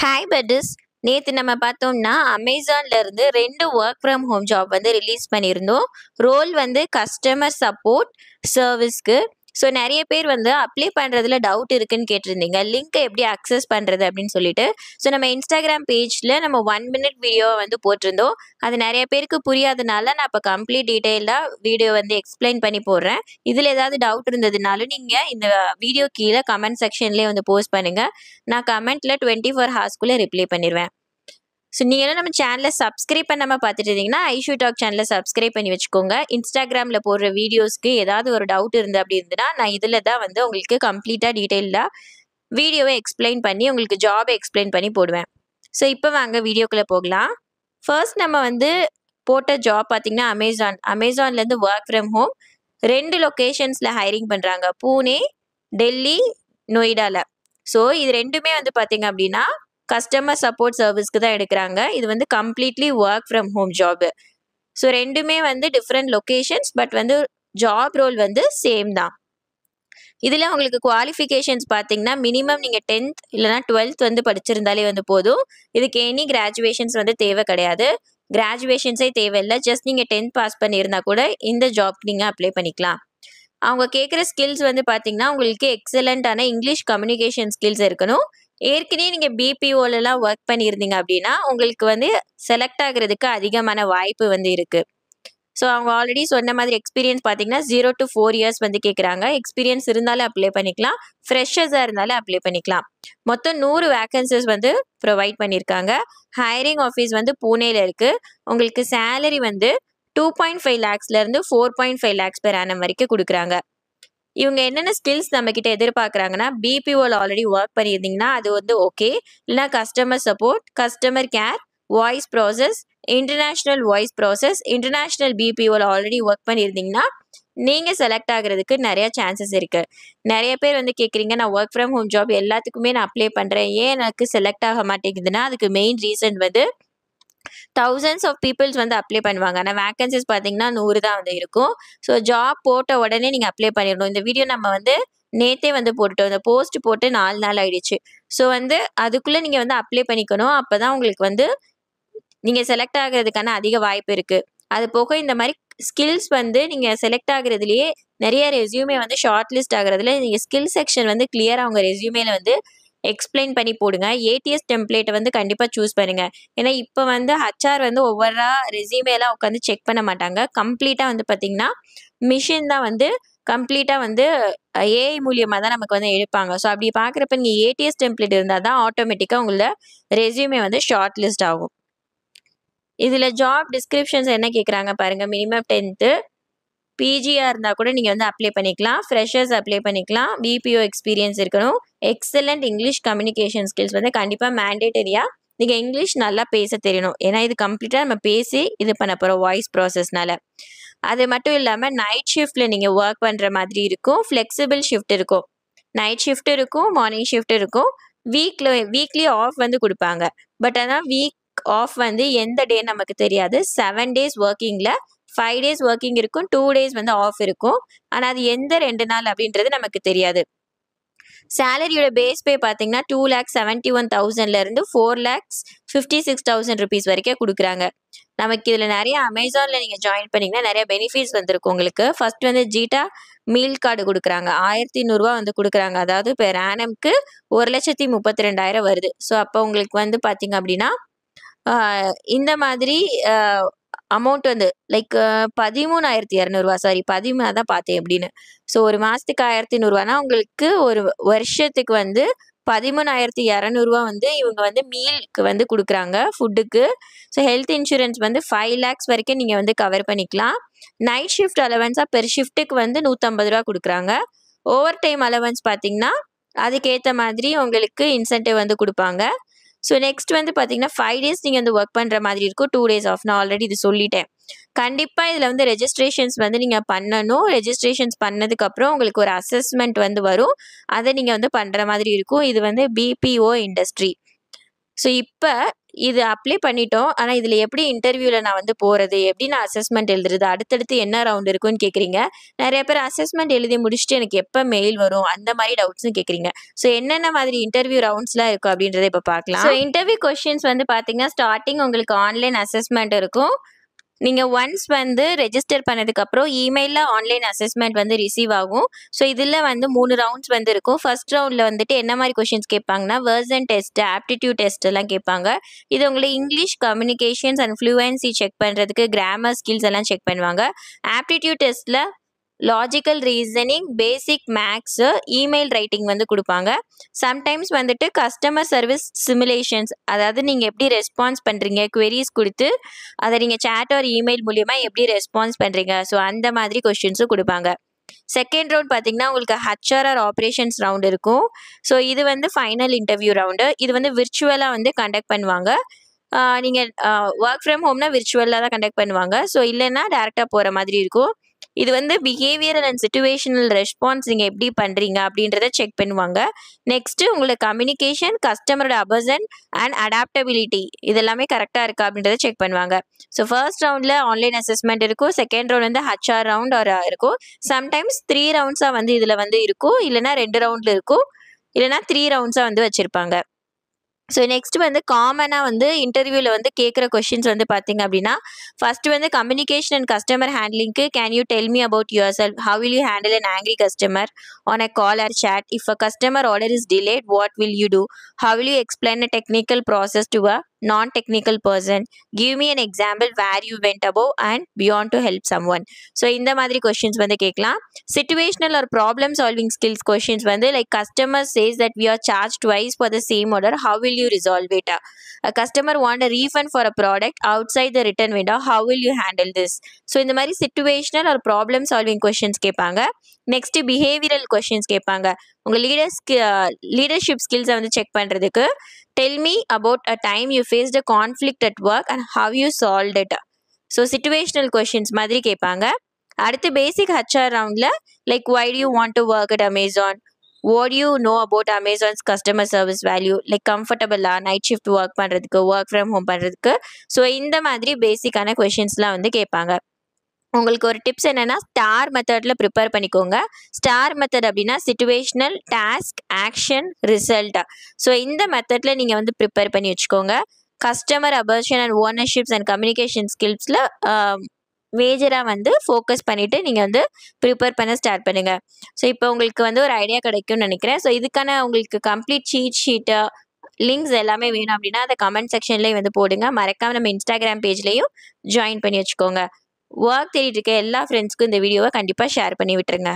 Hi buddies. நேத்து நம்ம பார்த்தோம்னா, அமேசான்ல இருந்து 2 வொர்க் ஃப்ரம் ஹோம் ஜாப் வந்து ரிலீஸ் பண்ணியிருந்தோம். ரோல் வந்து கஸ்டமர் சப்போர்ட் சர்வீஸ்க்கு. ஸோ நெறைய பேர் வந்து அப்ளை பண்றதுல டவுட் இருக்குன்னு கேட்டிருந்தீங்க. லிங்க்க எப்படி அக்சஸ் பண்றது அப்படின்னு சொல்லிட்டு. ஸோ நம்ம இன்ஸ்டாகிராம் பேஜ்ல நம்ம 1 மினிட் வீடியோவ வந்து போட்டிருந்தோம். அது நெறைய பேருக்கு புரியாதனால நான் இப்ப கம்ப்ளீட் டீட்டெயிலா வீடியோ வந்து எக்ஸ்பிளைன் பண்ணி போடுறேன். இதுல ஏதாவது டவுட் இருந்ததுனாலும் நீங்க இந்த வீடியோ கீழ கமெண்ட் செக்ஷன்லயே வந்து போஸ்ட் பண்ணுங்க. நான் கமெண்ட்ல 24 ஹார்ஸ்க்குள்ள ரிப்ளை பண்ணிருவேன். ஸோ நீங்களும் நம்ம சேனலை சப்ஸ்கிரைப் பண்ணாம பார்த்துட்டு இருந்தீங்கன்னா ஐஷு டாக் சேனலை சப்ஸ்கிரைப் பண்ணி வச்சுக்கோங்க. இன்ஸ்டாகிராமில் போடுற வீடியோஸ்க்கு ஏதாவது ஒரு டவுட் இருந்து அப்படி இருந்துன்னா நான் இதில் தான் வந்து உங்களுக்கு கம்ப்ளீட்டாக டீட்டெயிலாக வீடியோவை எக்ஸ்பிளைன் பண்ணி உங்களுக்கு ஜாபை எக்ஸ்பிளைன் பண்ணி போடுவேன். ஸோ இப்போ வாங்க வீடியோக்குள்ளே போகலாம். ஃபர்ஸ்ட் நம்ம வந்து போட்ட ஜாப் பார்த்தீங்கன்னா அமேசான்லேருந்து ஒர்க் ஃப்ரம் ஹோம் 2 லொக்கேஷன்ஸில் ஹைரிங் பண்ணுறாங்க. பூனே, டெல்லி, நொய்டாவில். ஸோ இது ரெண்டுமே வந்து பார்த்தீங்க அப்படின்னா கஸ்டமர் சப்போர்ட் சர்வீஸ்க்கு தான் எடுக்கிறாங்க. இது வந்து completely work from home job. So ரெண்டுமே வந்து டிஃப்ரெண்ட் லொக்கேஷன்ஸ், பட் வந்து ஜாப் ரோல் வந்து சேம் தான். இதில் உங்களுக்கு குவாலிஃபிகேஷன்ஸ் பார்த்தீங்கன்னா மினிமம் நீங்கள் 10th இல்லைனா 12th வந்து படிச்சிருந்தாலே வந்து போதும். இதுக்கு எனி கிராஜுவேஷன்ஸ் வந்து தேவை கிடையாது. கிராஜுவேஷன்ஸே தேவையில்லை. ஜஸ்ட் நீங்கள் 10th பாஸ் பண்ணியிருந்தா கூட இந்த ஜாப்க்கு நீங்கள் அப்ளை பண்ணிக்கலாம். அவங்க கேட்குற ஸ்கில்ஸ் வந்து பார்த்தீங்கன்னா உங்களுக்கு எக்ஸலண்ட்டான இங்கிலீஷ் கம்யூனிகேஷன் ஸ்கில்ஸ் இருக்கணும். ஏற்கனவே நீங்கள் பிபிஓலலாம் ஒர்க் பண்ணியிருந்தீங்க அப்படின்னா உங்களுக்கு வந்து செலக்ட் ஆகிறதுக்கு அதிகமான வாய்ப்பு வந்து இருக்குது. ஸோ அவங்க ஆல்ரெடி சொன்ன மாதிரி எக்ஸ்பீரியன்ஸ் பார்த்தீங்கன்னா 0 to 4 இயர்ஸ் வந்து கேட்குறாங்க. எக்ஸ்பீரியன்ஸ் இருந்தாலும் அப்ளை பண்ணிக்கலாம், ஃப்ரெஷர்ஸாக இருந்தாலும் அப்ளை பண்ணிக்கலாம். மொத்தம் 100 வேக்கன்சிஸ் வந்து ப்ரொவைட் பண்ணியிருக்காங்க. ஹையரிங் ஆஃபீஸ் வந்து பூனேல இருக்குது. உங்களுக்கு சேலரி வந்து 2.5 lakhsலேருந்து 4.5 lakhs per annum வரைக்கும் கொடுக்குறாங்க. இவங்க என்னென்ன ஸ்கில்ஸ் நம்மக்கிட்ட எதிர்பார்க்குறாங்கன்னா, பிபிஓவில் ஆல்ரெடி ஒர்க் பண்ணியிருந்தீங்கன்னா அது வந்து ஓகே. இல்லைனா customer support, customer care, voice process, international voice process, international பிபிஓவில் ஆல்ரெடி ஒர்க் பண்ணியிருந்தீங்கன்னா நீங்கள் செலக்ட் ஆகிறதுக்கு நிறையா சான்சஸ் இருக்குது. நிறைய பேர் வந்து கேட்குறீங்க, நான் ஒர்க் ஃப்ரம் ஹோம் ஜாப் எல்லாத்துக்குமே நான் அப்ளை பண்ணுறேன், ஏன் எனக்கு செலக்ட் ஆக மாட்டேங்குதுன்னா அதுக்கு மெயின் ரீசன் வந்து தௌசண்ட்ஸ் ஆஃப் பீப்புள்ஸ் வந்து அப்ளை பண்ணுவாங்க. ஆனால் வேக்கன்சிஸ் பார்த்தீங்கன்னா 100 தான் வந்து இருக்கும். ஸோ ஜாப் போட்ட உடனே நீங்கள் அப்ளை பண்ணிடணும். இந்த வீடியோ நம்ம வந்து நேற்றே வந்து போட்டுட்டோம். இந்த போஸ்ட் போட்டு 4 நாள் ஆயிடுச்சு. ஸோ வந்து அதுக்குள்ளே நீங்கள் வந்து அப்ளை பண்ணிக்கணும். அப்போ தான் உங்களுக்கு வந்து நீங்கள் செலக்ட் ஆகிறதுக்கான அதிக வாய்ப்பு இருக்குது. அது போக இந்த மாதிரி ஸ்கில்ஸ் வந்து நீங்கள் செலக்ட் ஆகுறதுலேயே நிறைய ரெஸ்யூமே வந்து ஷார்ட் லிஸ்ட் ஆகுறதுல நீங்கள் ஸ்கில் செக்ஷன் வந்து கிளியராக அவங்க ரெஸ்யூமேல வந்து எக்ஸ்பிளைன் பண்ணி போடுங்க. ஏடிஎஸ் டெம்ப்ளேட்டை வந்து கண்டிப்பாக சூஸ் பண்ணுங்கள். ஏன்னா இப்போ வந்து ஹச்ஆர் வந்து ஒவ்வொரு ரெஸ்யூமேலாம் உட்காந்து செக் பண்ண மாட்டாங்க. கம்ப்ளீட்டாக வந்து பார்த்திங்கன்னா மிஷின் தான் வந்து கம்ப்ளீட்டாக வந்து ஏஐ மூலியமாக தான் நமக்கு வந்து எடுப்பாங்க. ஸோ அப்படி பார்க்குறப்ப நீங்கள் ஏடிஎஸ் டெம்ப்ளேட் இருந்தால் தான் ஆட்டோமேட்டிக்காக உங்களோட ரெஸ்யூமே வந்து ஷார்ட் லிஸ்ட் ஆகும். இதில் ஜாப் டிஸ்கிரிப்ஷன்ஸ் என்ன கேட்குறாங்க பாருங்கள். மினிமம் 10th, பிஜியாக இருந்தால் கூட நீங்கள் வந்து அப்ளை பண்ணிக்கலாம், ஃப்ரெஷர்ஸ் அப்ளை பண்ணிக்கலாம், பிபிஓ எக்ஸ்பீரியன்ஸ் இருக்கணும், எக்ஸலண்ட் இங்கிலீஷ் கம்யூனிகேஷன் ஸ்கில்ஸ் வந்து கண்டிப்பாக மேண்டேட்டரியாக நீங்கள் இங்கிலீஷ் நல்லா பேச தெரியணும். ஏன்னா இது கம்ப்ளீட்டாக நம்ம பேசி இது பண்ண போகிறோம் வாய்ஸ் ப்ராசஸ்னால. அது மட்டும் இல்லாமல் நைட் ஷிஃப்ட்டில் நீங்கள் ஒர்க் பண்ணுற மாதிரி இருக்கும். ஃப்ளெக்சிபிள் ஷிஃப்ட் இருக்கும். நைட் ஷிஃப்ட் இருக்கும், மார்னிங் ஷிஃப்ட் இருக்கும். வீக்லி ஆஃப் வந்து கொடுப்பாங்க. பட் ஆனால் வீக் ஆஃப் வந்து எந்த டே நமக்கு தெரியாது. 7 days ஒர்க்கிங்கில் 5 days ஒர்க்கிங் இருக்கும், 2 days வந்து ஆஃப் இருக்கும். ஆனால் அது எந்த 2 நாள் அப்படின்றது நமக்கு தெரியாது. சேலரியோட பேஸ் பே பார்த்தீங்கன்னா 2,71,000லேருந்து 4,56,000 rupees வரைக்கும் கொடுக்குறாங்க. நமக்கு இதில் நிறைய அமேசானில் நீங்கள் ஜாயின் பண்ணிங்கன்னா நிறைய பெனிஃபிட்ஸ் வந்துருக்கும் உங்களுக்கு. ஃபர்ஸ்ட் வந்து ஜீட்டா மீல் கார்டு கொடுக்குறாங்க. 1,200 வந்து கொடுக்குறாங்க. அதாவது பெர் ஆனம்க்கு 1,32,000 வருது. ஸோ அப்போ உங்களுக்கு வந்து பார்த்தீங்க அப்படின்னா இந்த மாதிரி அமௌண்ட் வந்து லைக் 13,200 சாரி 13 தான் பார்த்தேன் எப்படின்னு. ஸோ ஒரு மாதத்துக்கு 1,200 உங்களுக்கு ஒரு வருஷத்துக்கு வந்து 13,200 வந்து இவங்க வந்து மீலுக்கு வந்து கொடுக்குறாங்க, ஃபுட்டுக்கு. ஸோ ஹெல்த் இன்சூரன்ஸ் வந்து 5 lakhs வரைக்கும் நீங்கள் வந்து கவர் பண்ணிக்கலாம். நைட் ஷிஃப்ட் அலவன்ஸாக பெர் ஷிஃப்ட்டுக்கு வந்து 150 கொடுக்குறாங்க. ஓவர் டைம் அலவன்ஸ் பார்த்தீங்கன்னா அதுக்கேற்ற மாதிரி உங்களுக்கு இன்சென்டிவ் வந்து கொடுப்பாங்க. ஸோ நெக்ஸ்ட் வந்து பார்த்தீங்கன்னா 5 days நீங்கள் வந்து ஒர்க் பண்ணுற மாதிரி இருக்கும், 2 days ஆஃப். நான் ஆல்ரெடி இது சொல்லிட்டேன். கண்டிப்பாக இதில் வந்து ரெஜிஸ்ட்ரேஷன்ஸ் வந்து நீங்கள் பண்ணணும். ரெஜிஸ்ட்ரேஷன்ஸ் பண்ணதுக்கப்புறம் உங்களுக்கு ஒரு அசஸ்மெண்ட் வந்து வரும். அதை நீங்கள் வந்து பண்ணுற மாதிரி இருக்கும். இது வந்து பிபிஓ இண்டஸ்ட்ரி. ஸோ இப்போ இது அப்ளை பண்ணிட்டோம். ஆனா இதுல எப்படி இன்டர்வியூல நான் வந்து போறது? எப்படி நான் அசஸ்மென்ட் எழுதுறது? அடுத்தடுத்து என்ன ரவுண்ட் இருக்குன்னு கேட்குறீங்க. நெறைய பேர் அசஸ்மென்ட் எழுதி முடிச்சுட்டு எனக்கு எப்ப மெயில் வரும்? அந்த மாரி டவுட்ஸும் கேட்குறீங்க. ஸோ என்னென்ன மாதிரி இன்டர்வியூ ரவுண்ட்ஸ்லாம் இருக்கும் அப்படின்றத இப்ப பார்க்கலாம். ஸோ இன்டர்வியூ கொஸ்டின்ஸ் வந்து பார்த்தீங்கன்னா, ஸ்டார்ட்டிங் உங்களுக்கு ஆன்லைன் அசஸ்மென்ட் இருக்கும். நீங்க ஒன்ஸ் வந்து ரெஜிஸ்டர் பண்ணதுக்கப்புறம் இமெயில்ல ஆன்லைன் அசஸ்மென்ட் வந்து ரிசீவ் ஆகும். ஸோ இதுல வந்து 3 ரவுண்ட்ஸ் வந்து இருக்கும். ஃபர்ஸ்ட் ரவுண்ட்ல வந்துட்டு என்ன மாரி கொஸ்டின்ஸ் கேட்பாங்கன்னா, வெர்சன் டெஸ்ட், ஆப்டிட்யூட் டெஸ்ட் எல்லாம் கேட்பாங்க. இது உங்கள English communications and fluency check பண்றதுக்கு கிராமர் ஸ்கில்ஸ் எல்லாம் செக் பண்ணுவாங்க. ஆப்டிட்யூட் டெஸ்ட்ல logical reasoning, basic maths, email writing வந்து குடுப்பாங்க. சம்டைம்ஸ் வந்துட்டு கஸ்டமர் சர்வீஸ் சிமுலேஷன்ஸ், அதாவது நீங்க எப்படி ரெஸ்பான்ஸ் பண்றீங்க, குவெரீஸ் குடுத்து அத நீங்க சாட் ஆர் இமெயில் மூலியமா எப்படி ரெஸ்பான்ஸ் பண்றீங்க. ஸோ அந்த மாதிரி கொஸ்டின்ஸும் குடுப்பாங்க. செகண்ட் ரவுண்ட் பார்த்தீங்கன்னா, உங்களுக்கு ஹெச்ஆர் ஆர் ஆப்பரேஷன்ஸ் ரவுண்ட் இருக்கும். ஸோ இது வந்து ஃபைனல் இன்டர்வியூ ரவுண்டு. இது வந்து விர்ச்சுவலா வந்து கண்டக்ட் பண்ணுவாங்க. நீங்க வொர்க் ஃப்ரம் ஹோம்னா விர்ச்சுவலா தான் கண்டக்ட் பண்ணுவாங்க. ஸோ இல்லன்னா டைரக்ட்டா போற மாதிரி இருக்கும். இது வந்து பிஹேவியரல் அண்ட் சிச்சுவேஷனல் ரெஸ்பான்ஸ் நீங்க எப்படி பண்றீங்க அப்படின்றத செக் பண்ணுவாங்க. நெக்ஸ்ட் உங்களோட கம்யூனிகேஷன், கஸ்டமரோட அபர்சன் அண்ட் அடாப்டபிலிட்டி இது எல்லாமே கரெக்ட்டா இருக்கா அப்படின்றத செக் பண்ணுவாங்க. ஸோ ஃபர்ஸ்ட் ரவுண்ட்ல ஆன்லைன் அசஸ்மென்ட் இருக்கும். செகண்ட் ரவுண்ட் வந்து ஹெச்ஆர் ரவுண்ட் இருக்கும். சம்டைம்ஸ் 3 ரவுண்ட்ஸா வந்து இதுல வந்து இருக்கும். இல்லன்னா 2 ரவுண்ட்ல இருக்கும். இல்லன்னா 3 ரவுண்ட்ஸா வந்து வச்சிருப்பாங்க. ஸோ நெக்ஸ்ட் வந்து காமனா வந்து இன்டர்வியூல வந்து கேட்குற கொஸ்டின்ஸ் வந்து பார்த்தீங்க அப்படின்னா, ஃபர்ஸ்ட் வந்து கம்யூனிகேஷன் அண்ட் கஸ்டமர் ஹேண்ட்லிங்க்கு can you tell me about yourself? How will you handle an angry customer on a call or chat? If a customer order is delayed, what will you do? How will you explain a technical process to a non-technical person? Give me an example where you went above and beyond to help someone. So இந்த மாதிரி questions வந்து கேட்கலாம். Situational or problem solving skills questions வந்து like customer says that we are charged twice for the same order. How will you resolve it? A customer want a refund for a product outside the return window. How will you handle this? So இந்த மாதிரி situational or problem solving questions கேட்பாங்க. Next behavioural questions கேட்பாங்க. உங்க leadership ஸ்கில்ஸை வந்து check பண்றதுக்கு tell me about a time you faced a conflict at work and how you solved it. So situational questions மாதிரி கேட்பாங்க. அடுத்து பேசிக் ஹெச்ஆர் ரவுண்ட்ல like why do you want to work at Amazon? What do you know about Amazon's customer service value? Like கம்ஃபர்டபுளா night shift work பண்றதுக்கு, work from home பண்றதுக்கு. So இந்த மாதிரி பேசிக்கான கொஸ்டின்ஸ்லாம் வந்து கேட்பாங்க. உங்களுக்கு ஒரு டிப்ஸ் என்னன்னா, ஸ்டார் மெத்தட்ல ப்ரிப்பேர் பண்ணிக்கோங்க. ஸ்டார் மெத்தட் அப்படின்னா situational, task, action, result. So இந்த மெத்தட்ல நீங்க வந்து ப்ரிப்பேர் பண்ணி வச்சுக்கோங்க. கஸ்டமர் அபர்ஷன் அண்ட் ஓனர்ஷிப்ஸ் அண்ட் கம்யூனிகேஷன் ஸ்கில்ஸ்ல மேஜரா வந்து ஃபோக்கஸ் பண்ணிட்டு நீங்க வந்து ப்ரிப்பேர் பண்ண ஸ்டார்ட் பண்ணுங்க. ஸோ இப்போ உங்களுக்கு வந்து ஒரு ஐடியா கிடைக்கும்னு நினைக்கிறேன். ஸோ இதுக்கான உங்களுக்கு கம்ப்ளீட் ஷீட்டு லிங்க்ஸ் எல்லாமே வேணும் அப்படின்னா அதை கமெண்ட் செக்ஷன்லேயும் வந்து போடுங்க. மறக்காம நம்ம இன்ஸ்டாகிராம் பேஜ்லையும் ஜாயின் பண்ணி வச்சுக்கோங்க. ஒர்க் தேடிட்டு இருக்க எல்லா ஃப்ரெண்ட்ஸ்க்கும் இந்த வீடியோவை கண்டிப்பாக ஷேர் பண்ணி விட்டுருங்க.